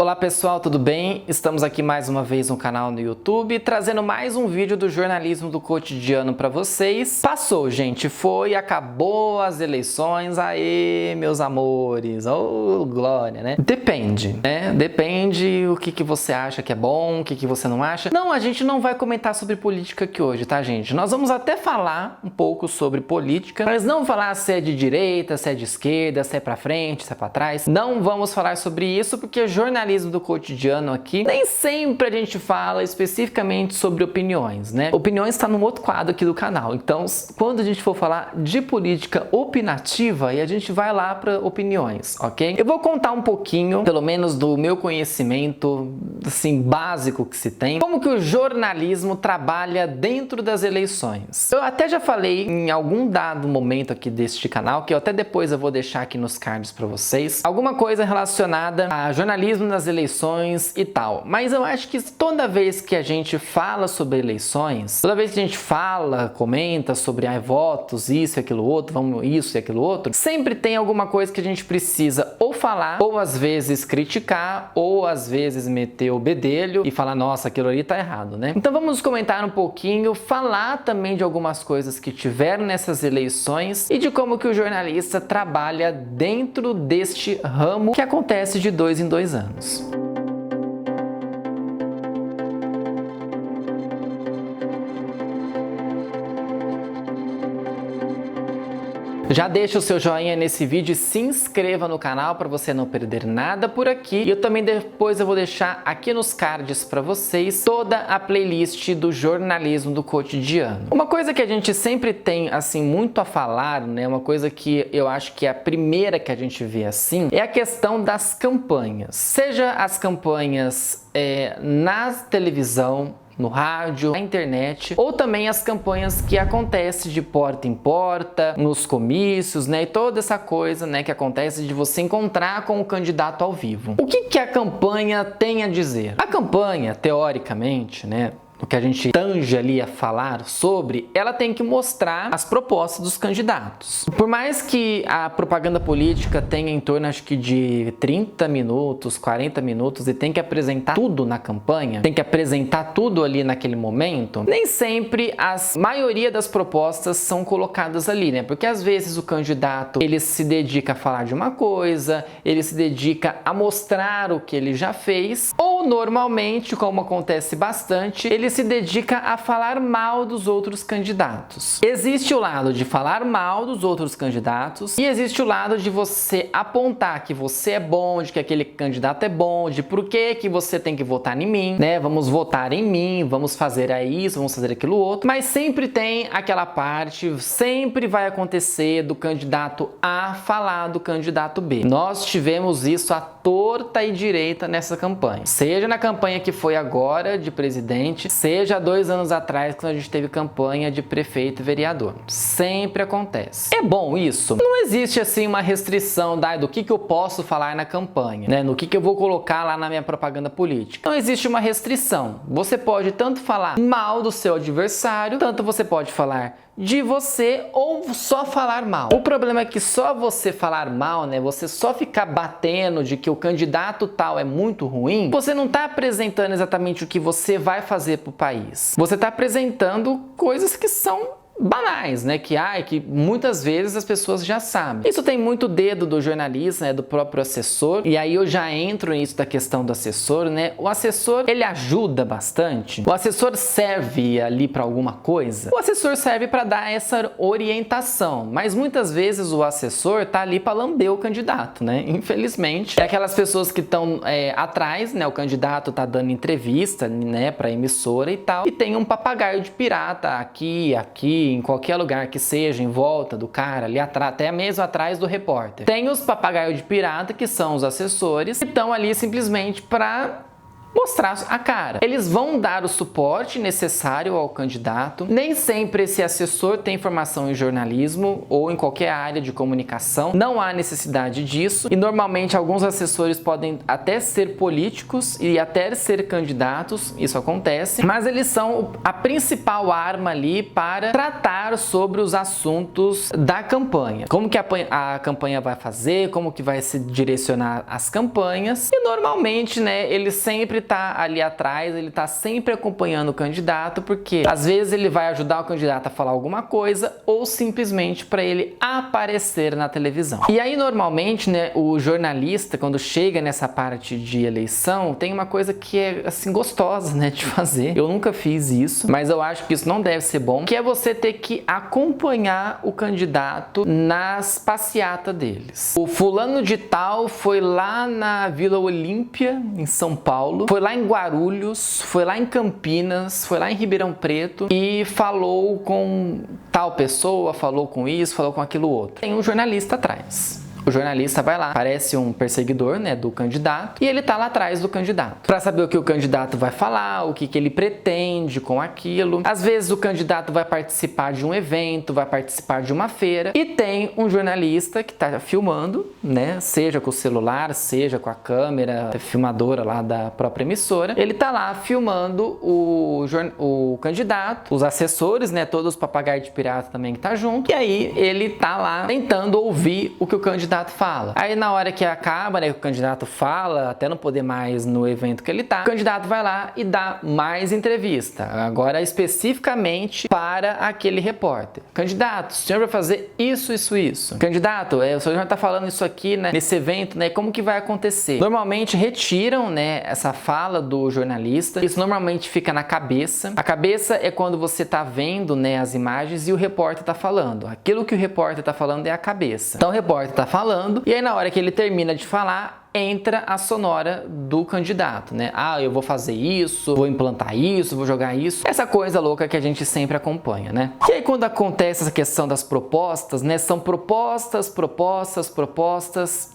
Olá pessoal, tudo bem? Estamos aqui mais uma vez no canal no YouTube, trazendo mais um vídeo do jornalismo do cotidiano para vocês. Passou, gente, acabou as eleições, aê, meus amores, oh, glória, né? Depende, né? Depende o que você acha que é bom, o que você não acha. Não, a gente não vai comentar sobre política aqui hoje, tá, gente? Nós vamos até falar um pouco sobre política, mas não falar se é de direita, se é de esquerda, se é pra frente, se é pra trás. Não vamos falar sobre isso, porque jornalismo do cotidiano aqui, nem sempre a gente fala especificamente sobre opiniões, né? Opiniões está num outro quadro aqui do canal. Então, quando a gente for falar de política opinativa, aí a gente vai lá para opiniões, ok? Eu vou contar um pouquinho, pelo menos do meu conhecimento, assim, básico que se tem, como que o jornalismo trabalha dentro das eleições. Eu até já falei em algum dado momento aqui deste canal, que eu até depois eu vou deixar aqui nos cards para vocês, alguma coisa relacionada a jornalismo nas eleições e tal. Mas eu acho que toda vez que a gente fala sobre eleições, toda vez que a gente fala, comenta sobre votos, isso e aquilo outro, vamos isso e aquilo outro, sempre tem alguma coisa que a gente precisa ou falar, ou às vezes criticar, ou às vezes meter o bedelho e falar, nossa, aquilo ali tá errado, né? Então vamos comentar um pouquinho, falar também de algumas coisas que tiveram nessas eleições e de como que o jornalista trabalha dentro deste ramo que acontece de 2 em 2 anos. Já deixa o seu joinha nesse vídeo e se inscreva no canal para você não perder nada por aqui. E eu também depois eu vou deixar aqui nos cards para vocês toda a playlist do jornalismo do cotidiano. Uma coisa que a gente sempre tem assim muito a falar, né? Uma coisa que eu acho que é a primeira que a gente vê assim, é a questão das campanhas. Seja as campanhas na televisão, no rádio, na internet, ou também as campanhas que acontecem de porta em porta, nos comícios, né, e toda essa coisa, né, que acontece de você encontrar com o candidato ao vivo. O que a campanha tem a dizer? A campanha, teoricamente, né, o que a gente tange ali a falar sobre, ela tem que mostrar as propostas dos candidatos. Por mais que a propaganda política tenha em torno, acho que de 30 minutos, 40 minutos e tem que apresentar tudo na campanha, tem que apresentar tudo ali naquele momento, nem sempre a maioria das propostas são colocadas ali, né? Porque às vezes o candidato, ele se dedica a falar de uma coisa, ele se dedica a mostrar o que ele já fez, ou normalmente, como acontece bastante, ele se dedica a falar mal dos outros candidatos. Existe o lado de falar mal dos outros candidatos e existe o lado de você apontar que você é bom, de que aquele candidato é bom, de por que você tem que votar em mim, né? Vamos votar em mim, vamos fazer isso, vamos fazer aquilo outro. Mas sempre tem aquela parte, sempre vai acontecer do candidato A falar do candidato B. Nós tivemos isso à torta e direita nessa campanha. Seja na campanha que foi agora de presidente, seja há 2 anos atrás, quando a gente teve campanha de prefeito e vereador. Sempre acontece. É bom isso? Não existe assim uma restrição do que eu posso falar na campanha, né? No que eu vou colocar lá na minha propaganda política. Não existe uma restrição. Você pode tanto falar mal do seu adversário, tanto você pode falar de você ou só falar mal. O problema é que só você falar mal, né, você só ficar batendo de que o candidato tal é muito ruim, você não está apresentando exatamente o que você vai fazer para o país. Você está apresentando coisas que são banais, né? Que muitas vezes as pessoas já sabem. Isso tem muito dedo do jornalista, né? Do próprio assessor. E aí eu já entro nisso da questão do assessor, né? O assessor, ele ajuda bastante. O assessor serve ali para alguma coisa. O assessor serve para dar essa orientação. Mas muitas vezes o assessor tá ali para lamber o candidato, né? Infelizmente. É aquelas pessoas que estão atrás, né? O candidato tá dando entrevista, né? Para emissora e tal. E tem um papagaio de pirata aqui, em qualquer lugar que seja, em volta do cara, ali atrás, até mesmo atrás do repórter. Tem os papagaios de pirata, que são os assessores, que estão ali simplesmente para mostrar a cara. Eles vão dar o suporte necessário ao candidato. Nem sempre esse assessor tem formação em jornalismo ou em qualquer área de comunicação. Não há necessidade disso. E normalmente alguns assessores podem até ser políticos e até ser candidatos. Isso acontece. Mas eles são a principal arma ali para tratar sobre os assuntos da campanha. Como que a campanha vai fazer, como que vai se direcionar as campanhas. E normalmente, né, ele sempre tá ali atrás, ele tá sempre acompanhando o candidato, porque às vezes ele vai ajudar o candidato a falar alguma coisa ou simplesmente para ele aparecer na televisão. E aí normalmente, né, o jornalista, quando chega nessa parte de eleição, tem uma coisa que é assim gostosa, né, de fazer. Eu nunca fiz isso, mas eu acho que isso não deve ser bom, que é você ter que acompanhar o candidato nas passeatas deles. O fulano de tal foi lá na Vila Olímpia, em São Paulo, foi lá em Guarulhos, foi lá em Campinas, foi lá em Ribeirão Preto e falou com tal pessoa, falou com isso, falou com aquilo outro. Tem um jornalista atrás. O jornalista vai lá, parece um perseguidor, né, do candidato, e ele tá lá atrás do candidato, para saber o que o candidato vai falar, o que ele pretende com aquilo. Às vezes o candidato vai participar de um evento, vai participar de uma feira, e tem um jornalista que tá filmando, né, seja com o celular, seja com a câmera filmadora lá da própria emissora. Ele tá lá filmando o candidato, os assessores, né, todos os papagaios de pirata também que tá junto, e aí ele tá lá tentando ouvir o que o candidato fala. Aí na hora que acaba, né, que o candidato fala, até não poder mais no evento que ele tá, o candidato vai lá e dá mais entrevista, agora especificamente para aquele repórter. Candidato, o senhor vai fazer isso, isso, isso. Candidato, o senhor já tá falando isso aqui, né, nesse evento, né, como que vai acontecer? Normalmente retiram, né, essa fala do jornalista, isso normalmente fica na cabeça. A cabeça é quando você tá vendo, né, as imagens e o repórter tá falando. Aquilo que o repórter tá falando é a cabeça. Então o repórter tá falando, e aí na hora que ele termina de falar, entra a sonora do candidato, né? Ah, eu vou fazer isso, vou implantar isso, vou jogar isso. Essa coisa louca que a gente sempre acompanha, né? E aí quando acontece essa questão das propostas, né? São propostas,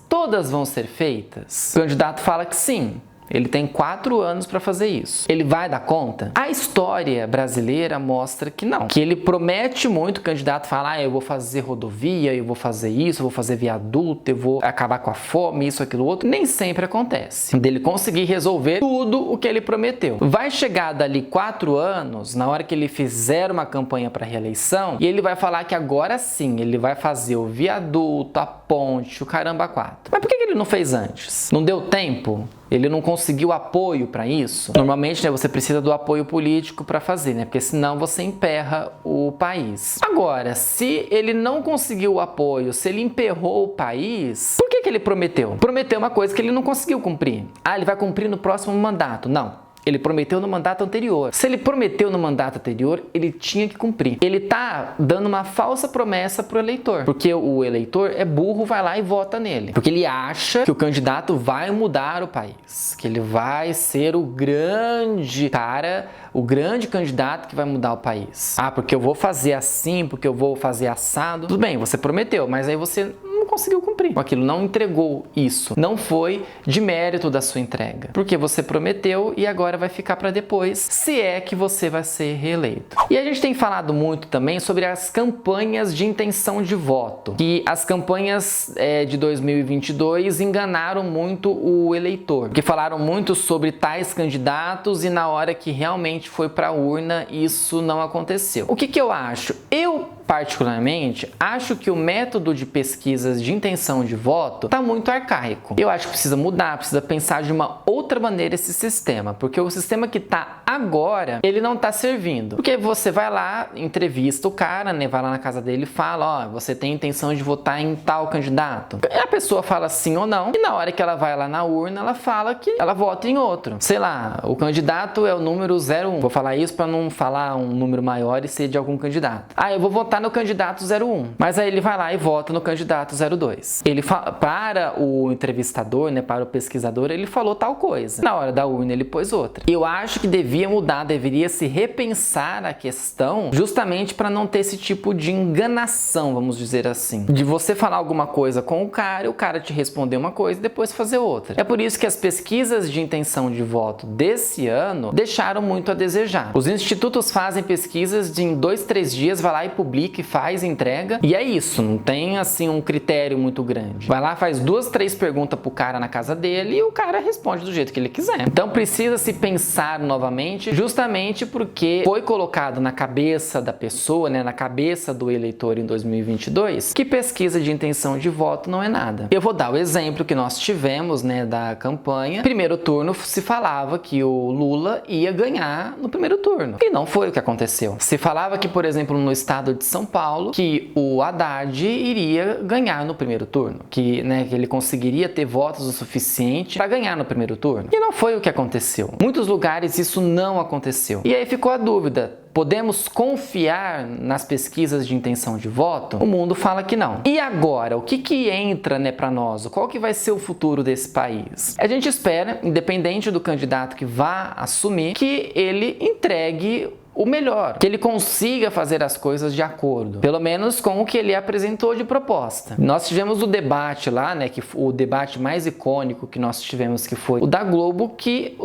todas vão ser feitas? O candidato fala que sim. Ele tem 4 anos para fazer isso. Ele vai dar conta? A história brasileira mostra que não. Que ele promete muito, o candidato fala, eu vou fazer rodovia, eu vou fazer isso, eu vou fazer viaduto, eu vou acabar com a fome, isso, aquilo, outro. Nem sempre acontece. Dele conseguir resolver tudo o que ele prometeu. Vai chegar dali 4 anos, na hora que ele fizer uma campanha para reeleição, e ele vai falar que agora sim, ele vai fazer o viaduto, a ponte, o caramba 4. Mas por que ele não fez antes? Não deu tempo? Ele não conseguiu apoio para isso? Normalmente, né, você precisa do apoio político para fazer, né? Porque senão você emperra o país. Agora, se ele não conseguiu o apoio, se ele emperrou o país, por que ele prometeu? Prometeu uma coisa que ele não conseguiu cumprir. Ah, ele vai cumprir no próximo mandato. Não. Ele prometeu no mandato anterior. Se ele prometeu no mandato anterior, ele tinha que cumprir. Ele tá dando uma falsa promessa pro eleitor, porque o eleitor é burro, vai lá e vota nele. Porque ele acha que o candidato vai mudar o país, que ele vai ser o grande cara, o grande candidato que vai mudar o país. Ah, porque eu vou fazer assim, porque eu vou fazer assado. Tudo bem, você prometeu, mas aí você não conseguiu cumprir. Aquilo não entregou isso. Não foi de mérito da sua entrega. Porque você prometeu e agora vai ficar para depois, se é que você vai ser reeleito. E a gente tem falado muito também sobre as campanhas de intenção de voto. Que as campanhas de 2022 enganaram muito o eleitor. Porque falaram muito sobre tais candidatos e na hora que realmente foi para a urna, isso não aconteceu. O que eu acho? Eu particularmente, acho que o método de pesquisas de intenção de voto está muito arcaico. Eu acho que precisa mudar, precisa pensar de uma outra maneira esse sistema, porque o sistema que está agora, ele não está servindo. Porque você vai lá, entrevista o cara, né, vai lá na casa dele e fala, ó, você tem intenção de votar em tal candidato? E a pessoa fala sim ou não, e na hora que ela vai lá na urna, ela fala que ela vota em outro. Sei lá, o candidato é o número 01. Vou falar isso para não falar um número maior e ser de algum candidato. Ah, eu vou votar votar no candidato 01. Mas aí ele vai lá e vota no candidato 02. Ele para o entrevistador, né, para o pesquisador, ele falou tal coisa. Na hora da urna ele pôs outra. Eu acho que devia mudar, deveria se repensar a questão, justamente para não ter esse tipo de enganação, vamos dizer assim. De você falar alguma coisa com o cara te responder uma coisa e depois fazer outra. É por isso que as pesquisas de intenção de voto desse ano deixaram muito a desejar. Os institutos fazem pesquisas de em 2, 3 dias, vai lá e publica, e faz, entrega, e é isso, não tem assim um critério muito grande. Vai lá, faz 2, 3 perguntas pro cara na casa dele e o cara responde do jeito que ele quiser. Então precisa se pensar novamente, justamente porque foi colocado na cabeça da pessoa, né, na cabeça do eleitor em 2022, que pesquisa de intenção de voto não é nada. Eu vou dar o exemplo que nós tivemos, né, da campanha. Primeiro turno se falava que o Lula ia ganhar no primeiro turno, e não foi o que aconteceu. Se falava que, por exemplo, no estado de São Paulo, que o Haddad iria ganhar no primeiro turno, que ele conseguiria ter votos o suficiente para ganhar no primeiro turno, e não foi o que aconteceu. Em muitos lugares isso não aconteceu. E aí ficou a dúvida: podemos confiar nas pesquisas de intenção de voto? O mundo fala que não. E agora, o que entra, né, para nós? Qual que vai ser o futuro desse país? A gente espera, independente do candidato que vá assumir, que ele entregue o melhor, que ele consiga fazer as coisas de acordo, pelo menos com o que ele apresentou de proposta. Nós tivemos o debate lá, né, que o debate mais icônico que nós tivemos, que foi o da Globo, que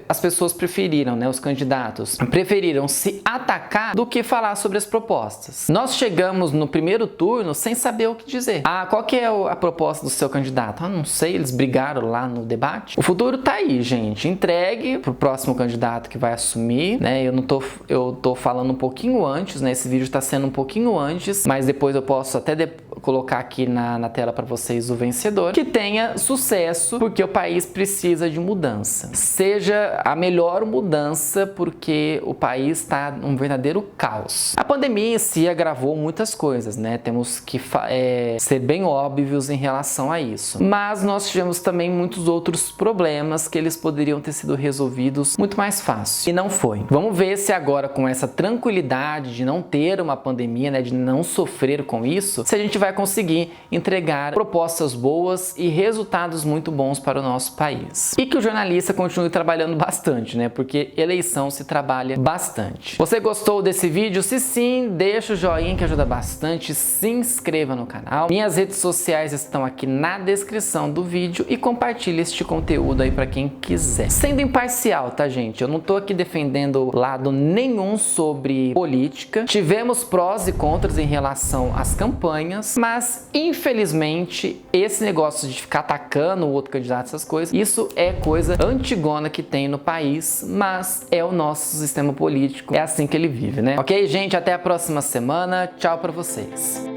as pessoas preferiram, né, os candidatos preferiram se atacar do que falar sobre as propostas. Nós chegamos no primeiro turno sem saber o que dizer. Qual que é a proposta do seu candidato? Não sei, eles brigaram lá no debate. O futuro tá aí, gente. Entregue pro próximo candidato que vai assumir, né? Eu tô falando um pouquinho antes, né? Esse vídeo está sendo um pouquinho antes, mas depois eu posso até colocar aqui na tela para vocês o vencedor. Que tenha sucesso, porque o país precisa de mudança. Seja a melhor mudança, porque o país está num verdadeiro caos. A pandemia em si agravou muitas coisas, né? Temos que ser bem óbvios em relação a isso. Mas nós tivemos também muitos outros problemas que eles poderiam ter sido resolvidos muito mais fácil. E não foi. Vamos ver se agora, com essa tranquilidade de não ter uma pandemia, né, de não sofrer com isso, se a gente vai conseguir entregar propostas boas e resultados muito bons para o nosso país. E que o jornalista continue trabalhando bastante, né, porque eleição se trabalha bastante. Você gostou desse vídeo? Se sim, deixa o joinha que ajuda bastante, se inscreva no canal. Minhas redes sociais estão aqui na descrição do vídeo e compartilhe este conteúdo aí para quem quiser. Sendo imparcial, tá, gente? Eu não tô aqui defendendo lado nenhum sobre política. Tivemos prós e contras em relação às campanhas, mas infelizmente esse negócio de ficar atacando o outro candidato, essas coisas, isso é coisa antigona que tem no país, mas é o nosso sistema político, é assim que ele vive, né? Ok, gente? Até a próxima semana. Tchau pra vocês.